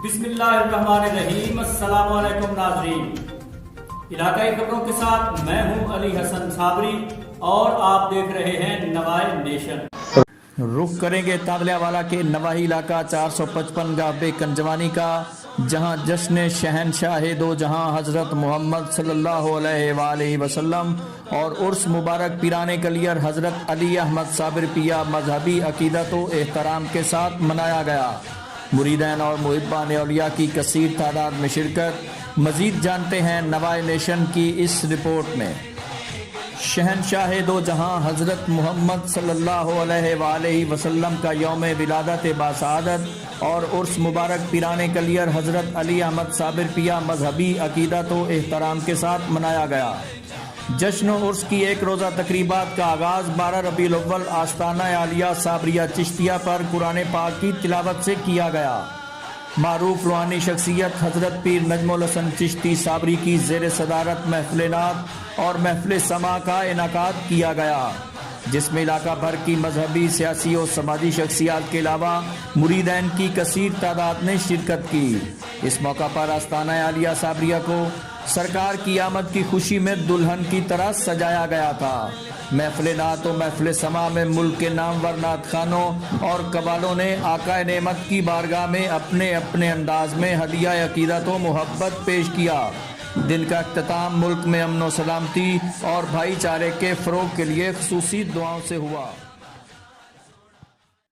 بسم اللہ الرحمن الرحیم۔ السلام علیکم ناظرین، علاقائی خبروں کے ساتھ میں ہوں علی حسن صابری اور آپ دیکھ رہے ہیں نوائے نیشن۔ رخ کریں گے تانگلیا والا کے نواحی علاقہ 455 گاہ کنجوانی کا، جہاں جشن شہنشاہ دو جہاں حضرت محمد صلی اللہ علیہ وآلہ وسلم اور عرس مبارک پیران کلیر حضرت علی احمد صابر پیا مذہبی عقیدت و احترام کے ساتھ منایا گیا۔ مریدین اور محبان اولیاء کی کثیر تعداد میں شرکت۔ مزید جانتے ہیں نوائے نیشن کی اس رپورٹ میں۔ شہنشاہ دو جہاں حضرت محمد صلی اللہ علیہ وآلہ وسلم کا یوم ولادت باسعادت اور عرس مبارک پیران کلیر حضرت علی احمد صابر پیا مذہبی عقیدت و احترام کے ساتھ منایا گیا۔ جشن و عرس کی ایک روزہ تقریبات کا آغاز 12 ربیع الاول آستانہ عالیہ صابریہ چشتیہ پر قرآن پاک کی تلاوت سے کیا گیا۔ معروف روحانی شخصیت حضرت پیر نجم الحسن چشتی صابری کی زیر صدارت محفل نعت اور محفل سماع کا انعقاد کیا گیا، جس میں علاقہ بھر کی مذہبی، سیاسی اور سماجی شخصیات کے علاوہ مریدین کی کثیر تعداد نے شرکت کی۔ اس موقع پر آستانہ عالیہ صابریہ کو سرکار کی آمد کی خوشی میں دلہن کی طرح سجایا گیا تھا۔ محفل نعت و محفل سماع میں ملک کے نامور نعت خوانوں اور قوالوں نے آقا نعمت کی بارگاہ میں اپنے اپنے انداز میں ہدیہ عقیدت و محبت پیش کیا۔ دن کا اختتام ملک میں امن و سلامتی اور بھائی چارے کے فروغ کے لیے خصوصی دعاؤں سے ہوا۔